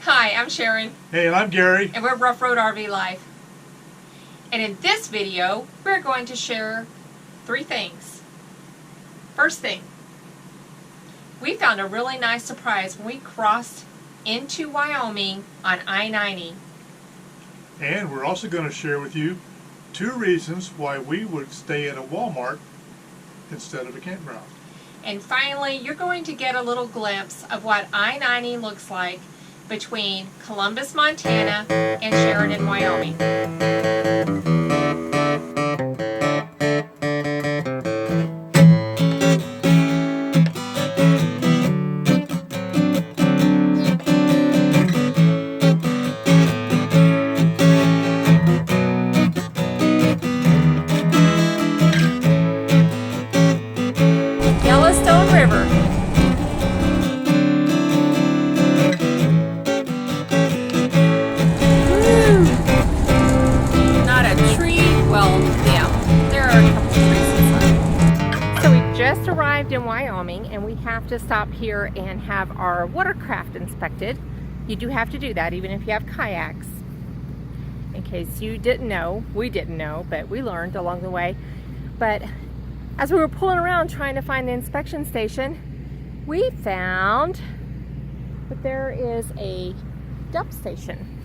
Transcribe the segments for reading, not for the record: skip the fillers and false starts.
Hi, I'm Sharon. Hey, and I'm Gary. And we're Ruff Road RV Life. And in this video, we're going to share 3 things. First thing, we found a really nice surprise when we crossed into Wyoming on I90. And we're also going to share with you 2 reasons why we would stay at a Walmart instead of a campground. And finally, you're going to get a little glimpse of what I90 looks like between Columbus, Montana and Sheridan, Wyoming. Yellowstone River. Just arrived in Wyoming and we have to stop here and have our watercraft inspected. You do have to do that even if you have kayaks. In case you didn't know, we didn't know, but we learned along the way. But as we were pulling around trying to find the inspection station, we found that there is a dump station.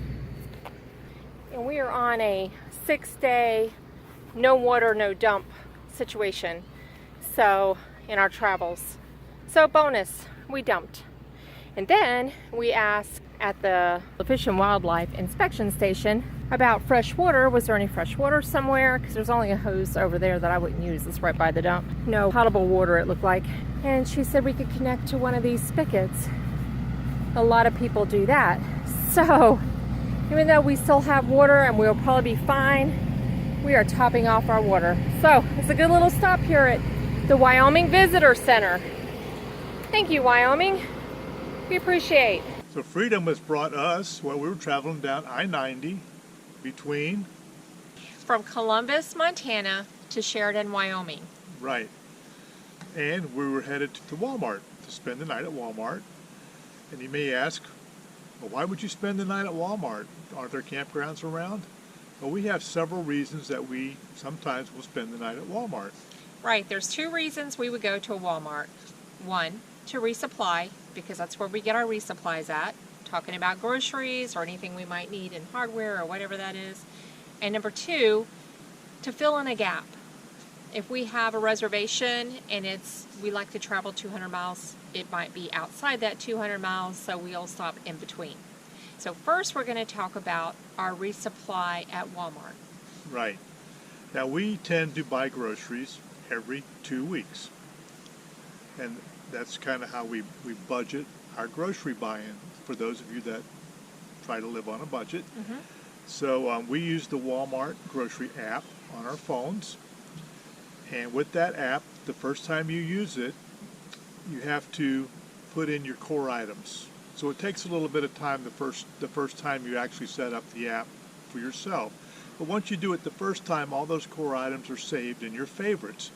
And we are on a 6-day no water, no dump situation. So in our travels. So bonus, we dumped. And then we asked at the Fish and Wildlife inspection station about fresh water. Was there any fresh water somewhere? Because there's only a hose over there that I wouldn't use. It's right by the dump. No potable water, it looked like. And she said we could connect to one of these spigots. A lot of people do that. So even though we still have water and we'll probably be fine, we are topping off our water. So it's a good little stop here at the Wyoming Visitor Center. Thank you, Wyoming. We appreciate. So Freedom has brought us while we were traveling down I90 between... From Columbus, Montana to Sheridan, Wyoming. Right. And we were headed to Walmart to spend the night at Walmart. And you may ask, well, why would you spend the night at Walmart? Aren't there campgrounds around? Well, we have several reasons that we sometimes will spend the night at Walmart. Right, there's 2 reasons we would go to a Walmart. 1, to resupply, because that's where we get our resupplies at. Talking about groceries or anything we might need in hardware or whatever that is. And number 2, to fill in a gap. If we have a reservation and we like to travel 200 miles, it might be outside that 200 miles, so we'll stop in between. So first we're going to talk about our resupply at Walmart. Right. Now we tend to buy groceries every 2 weeks, and that's kind of how we budget our grocery buy-in for those of you that try to live on a budget. So we use the Walmart grocery app on our phones, and with that app, the first time you use it, you have to put in your core items. So it takes a little bit of time the first time you actually set up the app for yourself. But once you do it the first time, all those core items are saved in your favorites.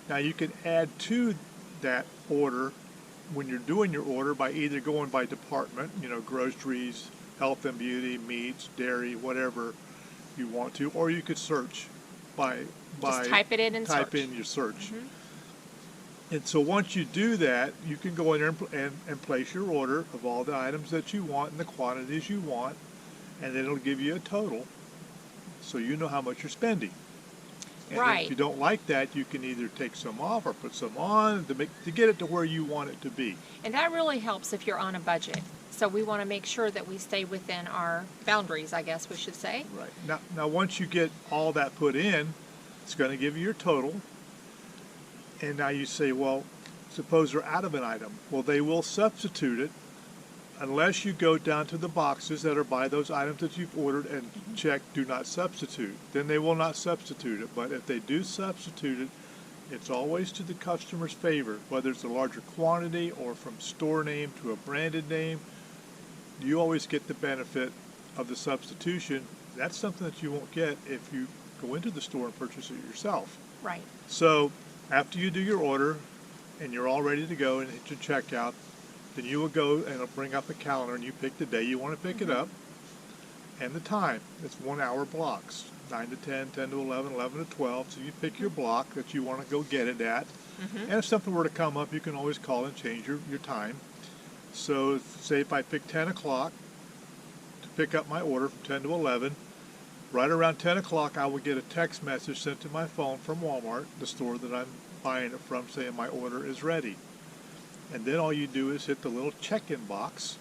Now you can add to that order when you're doing your order by either going by department, groceries, health and beauty, meats, dairy, whatever you want to, or you could search by just type it in and type search. in your search. And so once you do that, you can go in there and place your order of all the items that you want and the quantities you want, and then it'll give you a total, so you know how much you're spending. And right. If you don't like that, you can either take some off or put some on to get it to where you want it to be. And that really helps if you're on a budget. So we want to make sure that we stay within our boundaries, I guess we should say. Right. Now once you get all that put in, it's going to give you your total. And now you say, well, suppose they're out of an item. Well, they will substitute it unless you go down to the boxes that are by those items that you've ordered and check do not substitute. Then they will not substitute it. But if they do substitute it, it's always to the customer's favor, whether it's a larger quantity or from store name to a branded name. You always get the benefit of the substitution. That's something that you won't get if you go into the store and purchase it yourself. Right. So after you do your order and you're all ready to go and hit your checkout, then you will go and it'll bring up a calendar and you pick the day you want to pick it up and the time. It's 1 hour blocks, 9 to 10, 10 to 11, 11 to 12. So you pick your block that you want to go get it at. And if something were to come up, you can always call and change your time. So say if I pick 10 o'clock to pick up my order from 10 to 11, right around 10 o'clock I will get a text message sent to my phone from Walmart, the store that I'm buying it from, saying my order is ready. And then all you do is hit the little check-in box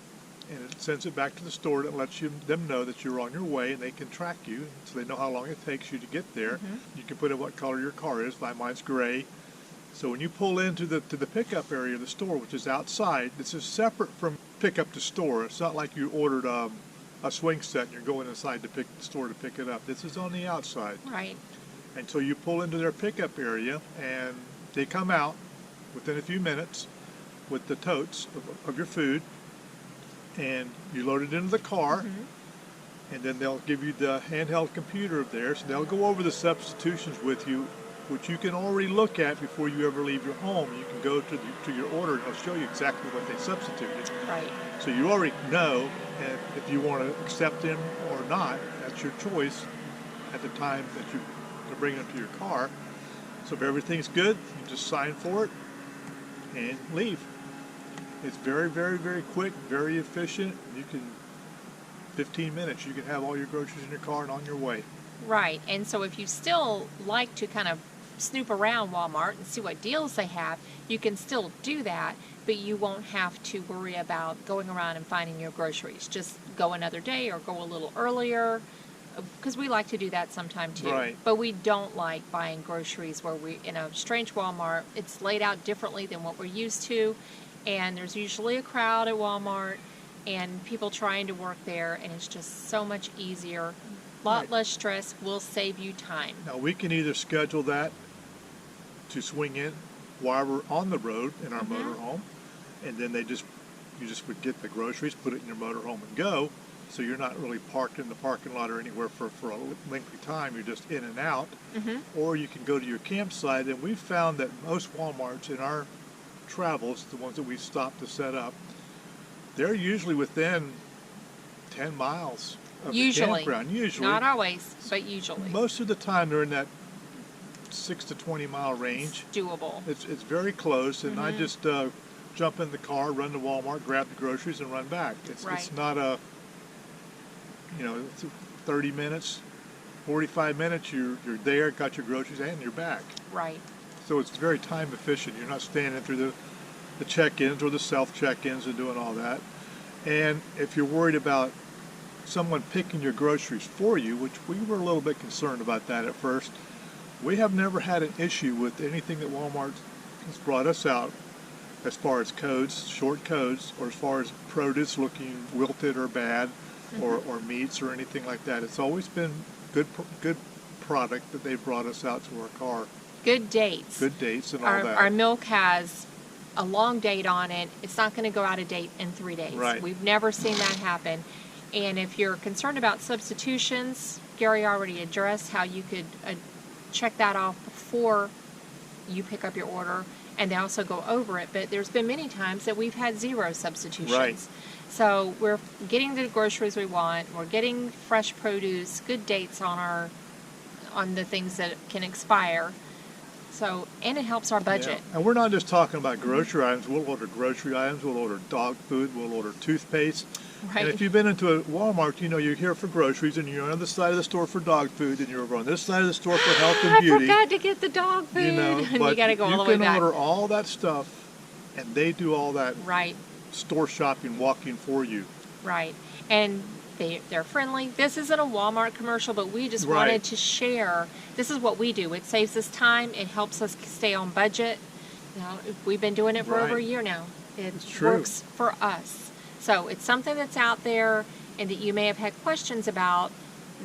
and it sends it back to the store that lets them know that you're on your way and they can track you so they know how long it takes you to get there. You can put in what color your car is. Mine's gray. So when you pull into the pickup area of the store, which is outside, this is separate from pickup to store. It's not like you ordered a swing set and you're going inside the store to pick it up. This is on the outside. Right. And so you pull into their pickup area and they come out within a few minutes with the totes of your food, and you load it into the car, and then they'll give you the handheld computer of theirs. So they'll go over the substitutions with you, which you can already look at before you ever leave your home. You can go to your order and they'll show you exactly what they substituted. Right. So you already know, and if you want to accept them or not, that's your choice at the time that you're bringing them to your car. So if everything's good, you just sign for it and leave. It's very, very, very quick, very efficient. 15 minutes, you can have all your groceries in your car and on your way. Right. And so if you still like to kind of snoop around Walmart and see what deals they have, you can still do that, but you won't have to worry about going around and finding your groceries. Just go another day or go a little earlier, because we like to do that sometime too. Right. But we don't like buying groceries where in a strange Walmart. It's laid out differently than what we're used to, and there's usually a crowd at Walmart and people trying to work there, and it's just so much easier. A lot less stress will save you time. Now we can either schedule that to swing in while we're on the road in our motorhome, and then you just would get the groceries, put it in your motorhome and go, so you're not really parked in the parking lot or anywhere for a lengthy time. You're just in and out. Or you can go to your campsite, and we've found that most Walmarts in our travels, the ones that we stopped to set up, they're usually within 10 miles of the campground. Usually. Not always, but usually. Most of the time they're in that 6 to 20 mile range. It's doable. It's very close, and I just jump in the car, run to Walmart, grab the groceries, and run back. It's not it's 30 minutes, 45 minutes, you're there, got your groceries, and you're back. Right. So it's very time efficient. You're not standing through the check-ins or the self-check-ins and doing all that. And if you're worried about someone picking your groceries for you, which we were a little bit concerned about that at first, we have never had an issue with anything that Walmart has brought us out as far as codes, short codes, or as far as produce looking wilted or bad, or meats or anything like that. It's always been good product that they brought us out to our car. Good dates. Good dates and all that. Our milk has a long date on it. It's not going to go out of date in 3 days. Right. We've never seen that happen. And if you're concerned about substitutions, Gary already addressed how you could check that off before you pick up your order, and they also go over it. But there's been many times that we've had 0 substitutions. Right. So we're getting the groceries we want. We're getting fresh produce, good dates on the things that can expire. So, and it helps our budget. Yeah. And we're not just talking about grocery items. We'll order grocery items. We'll order dog food. We'll order toothpaste. Right. And if you've been into a Walmart, you're here for groceries, and you're on the side of the store for dog food, and you're over on this side of the store for health and beauty. I forgot to get the dog food. And you got to go all the way back. You can order all that stuff, and they do all that store shopping, walking for you. Right. And they're friendly. This isn't a Walmart commercial, but we just wanted to share. This is what we do. It saves us time. It helps us stay on budget. We've been doing it for over a year now. It works for us. So it's something that's out there and that you may have had questions about,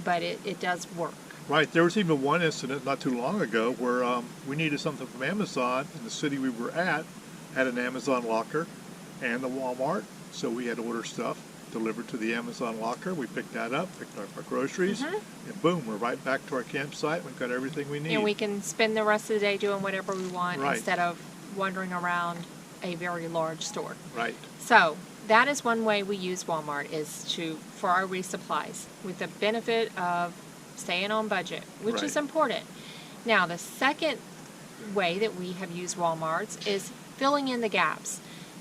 but it does work. Right. There was even one incident not too long ago where we needed something from Amazon, and the city we were at had an Amazon locker and the Walmart, so we had to order stuff delivered to the Amazon locker. We picked that up, picked up our groceries, and boom, we're right back to our campsite. We've got everything we need. And we can spend the rest of the day doing whatever we want instead of wandering around a very large store. Right. So that is one way we use Walmart, is for our resupplies, with the benefit of staying on budget, which Right. is important. Now, the second way that we have used Walmart's is filling in the gaps.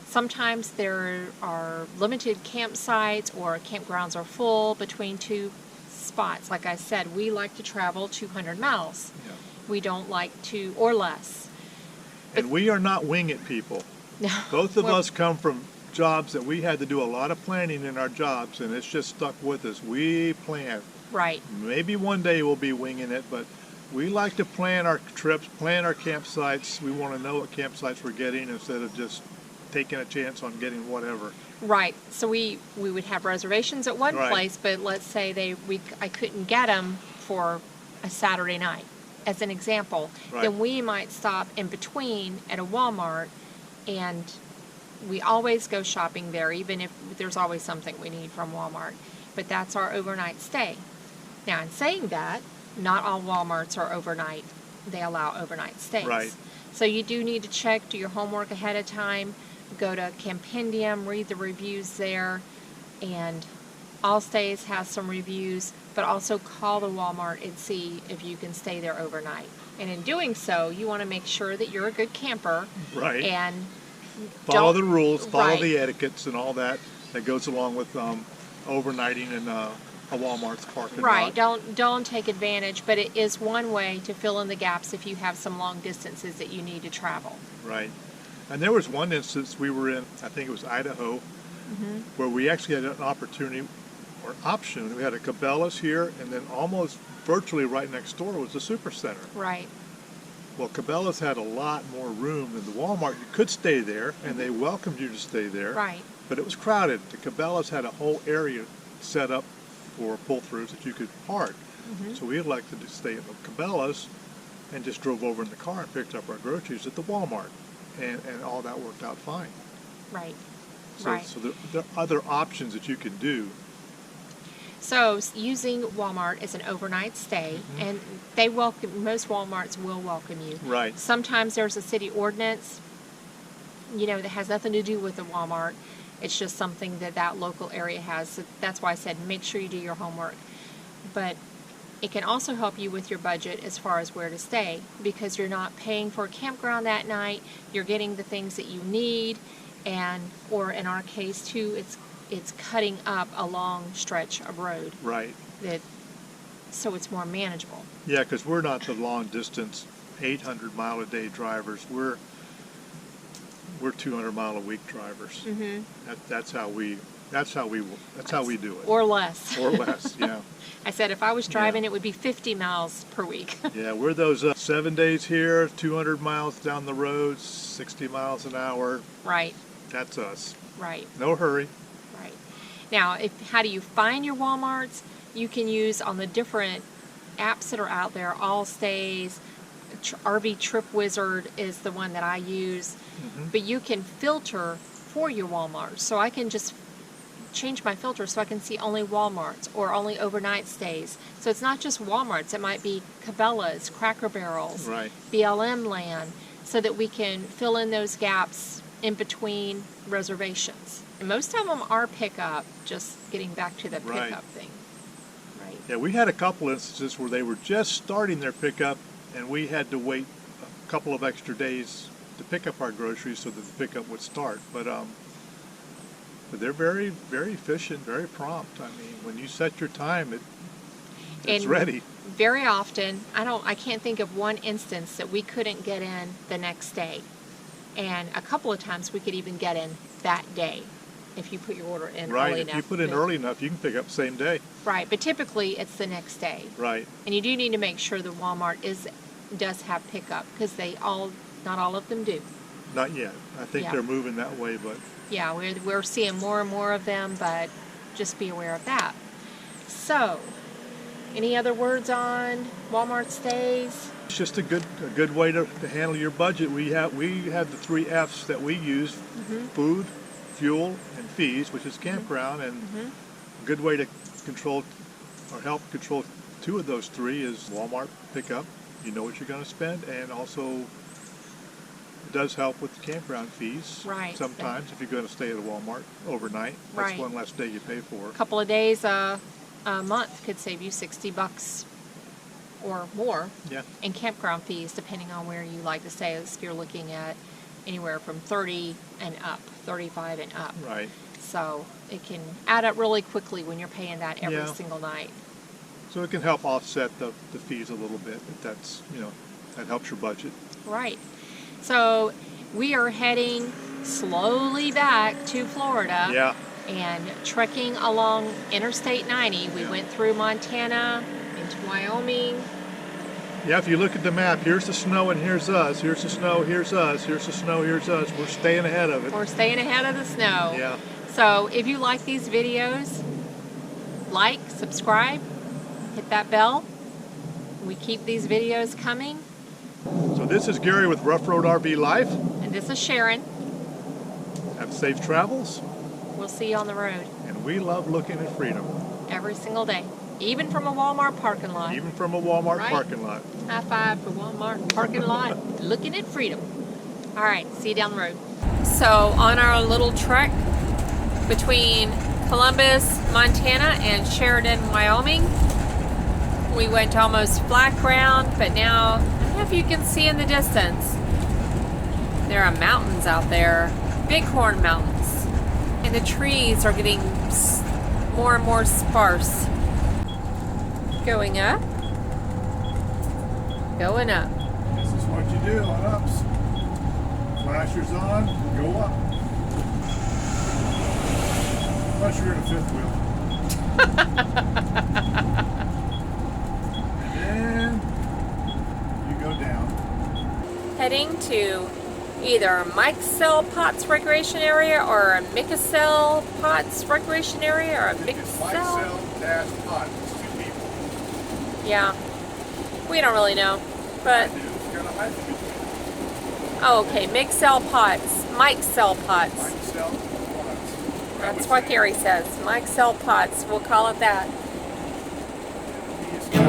Sometimes there are limited campsites or campgrounds are full between two spots. Like I said, we like to travel 200 miles. Yeah. We don't like to, or less. And we are not wing it people. Both of us come from jobs that we had to do a lot of planning in our jobs, and it's just stuck with us. We plan. Right. Maybe one day we'll be winging it, but we like to plan our trips, plan our campsites. We want to know what campsites we're getting instead of just taking a chance on getting whatever. Right. So we would have reservations at one Right. place, but let's say I couldn't get them for a Saturday night, as an example. Right. Then we might stop in between at a Walmart, and we always go shopping there, even if there's always something we need from Walmart. But that's our overnight stay. Now, in saying that, not all Walmarts are overnight. They allow overnight stays. Right. So you do need to check, do your homework ahead of time, go to Compendium, read the reviews there, and All Stays has some reviews, but also call the Walmart and see if you can stay there overnight. And in doing so, you want to make sure that you're a good camper. Right. And Follow don't- the rules, follow right. the etiquettes and all that goes along with overnighting in a Walmart's parking Right, lot. don't take advantage, but it is one way to fill in the gaps if you have some long distances that you need to travel. Right. And there was one instance we were in, I think it was Idaho, Mm-hmm. where we actually had an opportunity or option. We had a Cabela's here, and then almost virtually right next door was the Supercenter. Right, Well, Cabela's had a lot more room than the Walmart. You could stay there, and they welcomed you to stay there. right, But it was crowded. The Cabela's had a whole area set up for pull-throughs that you could park. Mm-hmm. So we elected to stay at the Cabela's and just drove over in the car and picked up our groceries at the Walmart. And all that worked out fine. right, So, right. so there are other options that you can do. So using Walmart as an overnight stay, Mm-hmm. and they welcome, most Walmarts will welcome you. Right. Sometimes there's a city ordinance, that has nothing to do with the Walmart. It's just something that local area has. So that's why I said make sure you do your homework. But it can also help you with your budget as far as where to stay, because you're not paying for a campground that night. You're getting the things that you need, or in our case too, it's cutting up a long stretch of road Right. so it's more manageable. Yeah, because we're not the long-distance 800-mile-a-day drivers. We're 200-mile-a-week drivers. Mm-hmm. That's how we do it. Or less. Or less, yeah. I said if I was driving, Yeah. it would be 50 miles per week. Yeah, we're those 7 days here, 200 miles down the road, 60 miles an hour. Right, That's us. right, No hurry. right. Now, how do you find your Walmarts? You can use on the different apps that are out there. All Stays, RV Trip Wizard is the one that I use. Mhm. But you can filter for your Walmart. So I can just change my filter so I can see only Walmarts or only overnight stays. So it's not just Walmarts. It might be Cabela's, Cracker Barrels, Right. BLM Land, so that we can fill in those gaps in between reservations. And most of them are pickup, just getting back to the Right. pickup thing. Right. Yeah, we had a couple instances where they were just starting their pickup, and we had to wait a couple of extra days to pick up our groceries so that the pickup would start. But they're very, very efficient, very prompt. I mean, when you set your time, it's And ready. Very often, I can't think of one instance that we couldn't get in the next day. And a couple of times we could even get in that day if you put your order in Right. early If enough. you put in early enough, you can pick up same day. Right, but typically it's the next day. Right. And you do need to make sure the Walmart does have pickup, because not all of them do. Not yet. I think Yeah. they're moving that way, but Yeah, we're seeing more and more of them, but just be aware of that. So, any other words on Walmart stays? it's just a good way to handle your budget. We have the 3 F's that we use: food, fuel, and fees, which is campground. And a good way to control or help control 2 of those 3 is Walmart pickup. You know what you're going to spend, and also It does help with the campground fees. Right. Sometimes if you're going to stay at a Walmart overnight, that's Right. one less day you pay for. A couple of days a month could save you $60 or more Yeah. in campground fees, depending on where you like to stay. If you're looking at anywhere from 30 and up, 35 and up. Right. So it can add up really quickly when you're paying that every Yeah. single night. So it can help offset the fees a little bit. If that's, that helps your budget. Right. So we are heading slowly back to Florida. Yeah. And trekking along Interstate 90. We went through Montana, into Wyoming. Yeah, if you look at the map, here's the snow and here's us. Here's the snow, here's us. Here's the snow, here's us. We're staying ahead of it. We're staying ahead of the snow. Yeah. So if you like these videos, like, subscribe, hit that bell. We keep these videos coming. So this is Gary with Rough Road RV Life. And this is Sharon. Have safe travels. We'll see you on the road And we love looking at freedom. every single day. Even from a Walmart parking lot. Even from a Walmart Right. parking lot. High five for Walmart parking lot. Looking at freedom. All right, see you down the road. So on our little trek between Columbus, Montana and Sheridan, Wyoming, we went almost flat ground, but now, I don't know if you can see in the distance, there are mountains out there, bighorn mountains, and the trees are getting more and more sparse. Going up, going up. This is what you do on ups. Flashers on, go up. Unless you're in a fifth wheel. And then you go down. Heading to either Mike Sell Potts Recreation Area or a Micasell Potts Recreation Area or a It's Mike Micasell. Sell dash pot. It's 2 people. Yeah, we don't really know, but It's got a hyphen between it. oh, okay, Micasell Potts, Mike Sell Potts. Mike Sell pots. That's what Gary says. Mike Sell Potts. We'll call it that, He's and got-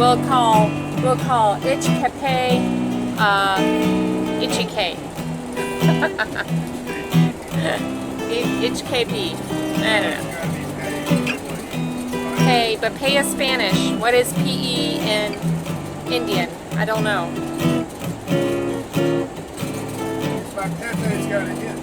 we'll call Itchcape Itchy HKP. I don't know. Hey, but pay is Spanish. What is PE in Indian? I don't know. My Pepe's got a hint.